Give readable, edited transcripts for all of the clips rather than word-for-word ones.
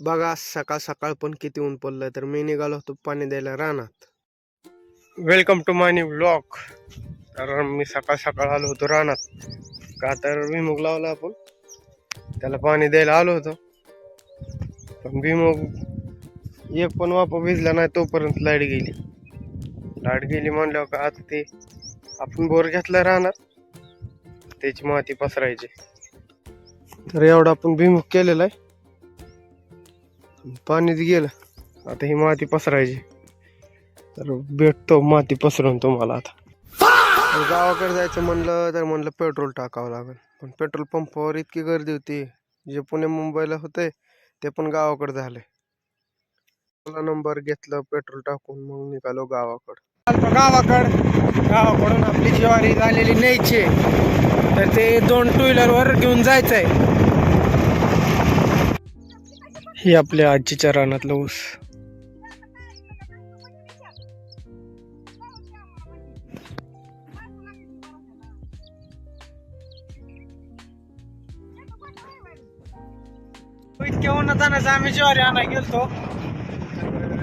बघा सकाळ सकाळ पण किती ऊन पडलंय, तर मी निघालो होतो पाणी द्यायला रानात. Welcome to my new vlog. तर मी सकाळ सकाळ आलो होतो रानात, का तर भुईमुग लावला आपण, त्याला पाणी द्यायला आलो होतो. पण भुईमुग एक पण वापा भिजला नाही तोपर्यंत लाईट गेली. लाईट गेली म्हणल्यावर का आता ते आपण बोर घेतला रानात, त्याची माती पसरायची. तर एवढा आपण भुईमुग केलेला आहे, पाणीच गेलं. आता ही माती पसरायची, तर भेटतो माती पसरून तुम्हाला. आता गावाकडे जायचं म्हणलं पेट्रोल टाकावं लागेल, पण पेट्रोल पंपावर इतकी गर्दी होती. जे पुणे मुंबईला होते ते पण गावाकडे झाले. नंबर घेतलं, पेट्रोल टाकून मग निघालो गावाकडून आपली ज्वारी झालेली न्यायची, तर ते 2 टू व्हीलरवर घेऊन जायचंय. ही आपल्या आजीच्या रानातलं ऊस. इतक्या उन्हातानाच आम्ही ज्वारी आणायला गेलतो.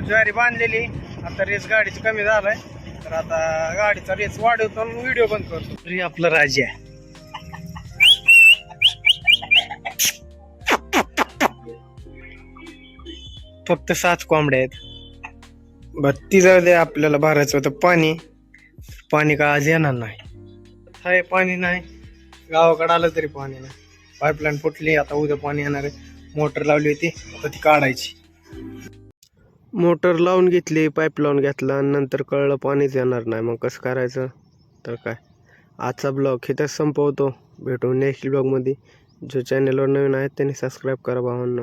ज्वारी बांधलेली, आता रेस गाडीची कमी झालाय, तर आता गाडीचा रेस वाढवतो आणि व्हिडिओ बंद करतो. ही आपलं राज्य आहे. फक्त 7 कोंबड्या आहेत. बत्ती जाऊ दे, आपल्याला भरायचं होतं पाणी का आज येणार नाही. हाय पाणी नाही, गावाकडे आलं तरी पाणी नाही. पाईपलाईन फुटली, आता उद्या पाणी येणार आहे. मोटर लावली होती, आता ती काढायची. मोटर लावून घेतली, पाईप लावून घेतला, आणि नंतर कळलं पाणीच येणार नाही. मग कसं करायचं? तर काय, आजचा ब्लॉग इथंच संपवतो. भेटू नेक्स्ट ब्लॉगमध्ये. जो चॅनलवर नवीन आहेत त्यांनी सबस्क्राईब करा भावांनो.